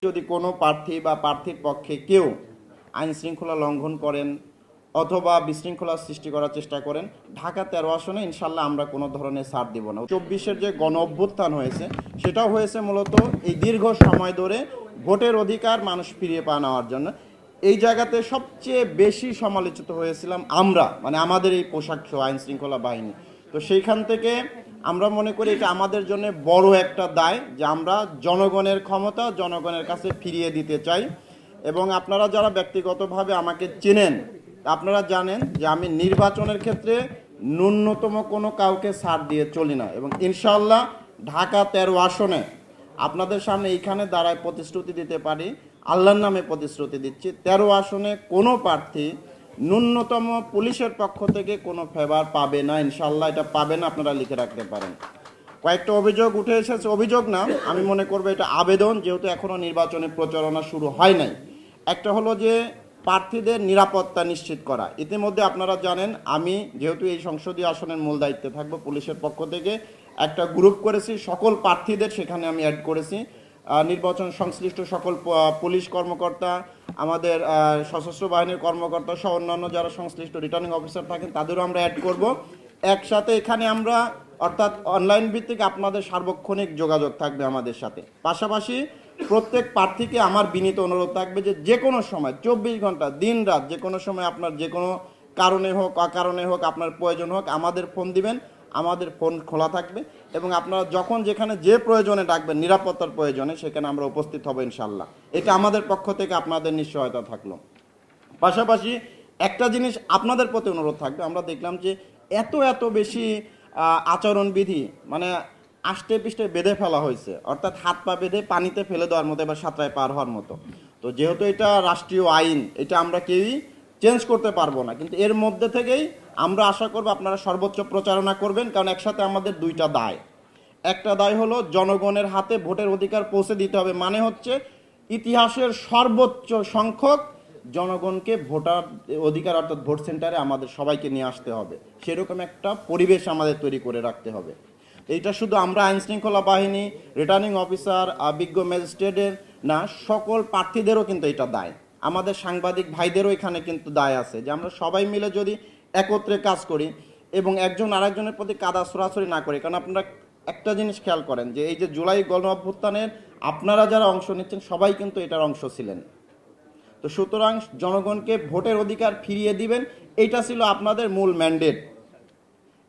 যদি কোনো প্রার্থী বা প্রার্থীর পক্ষে কেউ আইন শৃঙ্খলা লঙ্ঘন করেন অথবা বিশৃঙ্খলা সৃষ্টি করার চেষ্টা করেন, ঢাকা 13 আসনে ইনশাল্লাহ আমরা কোনো ধরনের ছাড় দিব না। 24-এর যে গণ অভ্যুত্থান হয়েছে সেটাও হয়েছে মূলত এই দীর্ঘ সময় ধরে ভোটের অধিকার মানুষ ফিরিয়ে পাওয়া নেওয়ার জন্য। এই জায়গাতে সবচেয়ে বেশি সমালোচিত হয়েছিলাম আমরা, মানে আমাদের এই পোশাক সহ আইন শৃঙ্খলা বাহিনী। তো সেইখান থেকে আমরা মনে করি এটা আমাদের জন্য বড় একটা দায় যে আমরা জনগণের ক্ষমতা জনগণের কাছে ফিরিয়ে দিতে চাই। এবং আপনারা যারা ব্যক্তিগতভাবে আমাকে চেনেন, আপনারা জানেন যে আমি নির্বাচনের ক্ষেত্রে ন্যূনতম কোনো কাউকে ছাড় দিয়ে চলি না। এবং ইনশাআল্লাহ ঢাকা 13 আসনে আপনাদের সামনে এইখানে দাঁড়ায় প্রতিশ্রুতি দিতে পারি, আল্লাহর নামে প্রতিশ্রুতি দিচ্ছি, 13 আসনে কোনো প্রার্থী ন্যূনতম পুলিশের পক্ষ থেকে কোনো ফেভার পাবে না। ইনশাআল্লাহ এটা পাবে না, আপনারা লিখে রাখতে পারেন। কয়েকটা অভিযোগ উঠে এসেছে, অভিযোগ না, আমি মনে করবো এটা আবেদন, যেহেতু এখনও নির্বাচনী প্রচারণা শুরু হয় নাই। একটা হলো যে প্রার্থীদের নিরাপত্তা নিশ্চিত করা। ইতিমধ্যে আপনারা জানেন আমি যেহেতু এই সংসদীয় আসনের মূল দায়িত্বে থাকবো, পুলিশের পক্ষ থেকে একটা গ্রুপ করেছি, সকল প্রার্থীদের সেখানে আমি অ্যাড করেছি। নির্বাচন সংশ্লিষ্ট সকল পুলিশ কর্মকর্তা, আমাদের সশস্ত্র বাহিনীর কর্মকর্তা সহ অন্যান্য যারা সংশ্লিষ্ট রিটার্নিং অফিসার থাকেন তাদেরও আমরা অ্যাড করব। একসাথে এখানে আমরা অর্থাৎ অনলাইন ভিত্তিক আপনাদের সার্বক্ষণিক যোগাযোগ থাকবে আমাদের সাথে। পাশাপাশি প্রত্যেক প্রার্থীকে আমার বিনীত অনুরোধ থাকবে যে যে কোনো সময় 24 ঘন্টা দিন রাত যে কোনো সময় আপনার যে কোনো কারণে হোক অকারণে হোক আপনার প্রয়োজন হোক আমাদের ফোন দিবেন, আমাদের ফোন খোলা থাকবে এবং আপনারা যখন যেখানে যে প্রয়োজনে ডাকবেন, নিরাপত্তার প্রয়োজনে, সেখানে আমরা উপস্থিত হব ইনশাল্লাহ। এটা আমাদের পক্ষ থেকে আপনাদের নিশ্চয়তা থাকলো। পাশাপাশি একটা জিনিস আপনাদের প্রতি অনুরোধ থাকবে, আমরা দেখলাম যে এত বেশি আচরণবিধি মানে আষ্টে পিষ্টে বেঁধে ফেলা হয়েছে, অর্থাৎ হাত পা বেঁধে পানিতে ফেলে দেওয়ার মতো, এবার সাঁতরায় পার হওয়ার মতো। তো যেহেতু এটা রাষ্ট্রীয় আইন, এটা আমরা কেউই চেঞ্জ করতে পারবো না, কিন্তু এর মধ্যে থেকেই আমরা আশা করব আপনারা সর্বোচ্চ প্রচারণা করবেন। কারণ একসাথে আমাদের দুইটা দায়। একটা দায় হলো জনগণের হাতে ভোটের অধিকার পৌঁছে দিতে হবে, মানে হচ্ছে ইতিহাসের সর্বোচ্চ সংখ্যক জনগণকে ভোটার অধিকার অর্থাৎ ভোট সেন্টারে আমাদের সবাইকে নিয়ে আসতে হবে। সেরকম একটা পরিবেশ আমাদের তৈরি করে রাখতে হবে। এইটা শুধু আমরা আইন শৃঙ্খলা বাহিনী, রিটার্নিং অফিসার, বিজ্ঞ ম্যাজিস্ট্রেটের না, সকল প্রার্থীদেরও কিন্তু এটা দায়। আমাদের সাংবাদিক ভাইদেরও এখানে কিন্তু দায় আছে যে আমরা সবাই মিলে যদি একত্রে কাজ করি এবং একজন আরেকজনের প্রতি কাদা ছড়াছড়ি না করি। কারণ আপনারা একটা জিনিস খেয়াল করেন যে এই যে জুলাই গণ অভ্যুত্থানের আপনারা যারা অংশ নিচ্ছেন সবাই কিন্তু এটার অংশ ছিলেন। তো সুতরাং জনগণকে ভোটের অধিকার ফিরিয়ে দিবেন, এইটা ছিল আপনাদের মূল ম্যান্ডেট।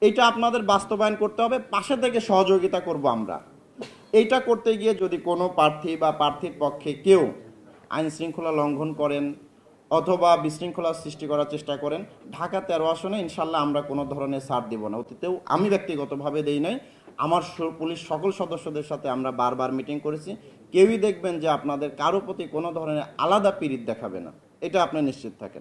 এইটা আপনাদের বাস্তবায়ন করতে হবে, পাশে থেকে সহযোগিতা করব আমরা। এইটা করতে গিয়ে যদি কোনো প্রার্থী বা প্রার্থীর পক্ষে কেউ আইন শৃঙ্খলা লঙ্ঘন করেন অথবা বিশৃঙ্খলা সৃষ্টি করার চেষ্টা করেন, ঢাকা 13 আসনে ইনশাল্লাহ আমরা কোনো ধরনের ছাড় দিব না। অতীতেও আমি ব্যক্তিগতভাবে দেই নাই, আমার পুলিশ সকল সদস্যদের সাথে আমরা বারবার মিটিং করেছি। কেউই দেখবেন যে আপনাদের কারো প্রতি কোনো ধরনের আলাদা পীড়িত দেখাবে না, এটা আপনি নিশ্চিত থাকেন।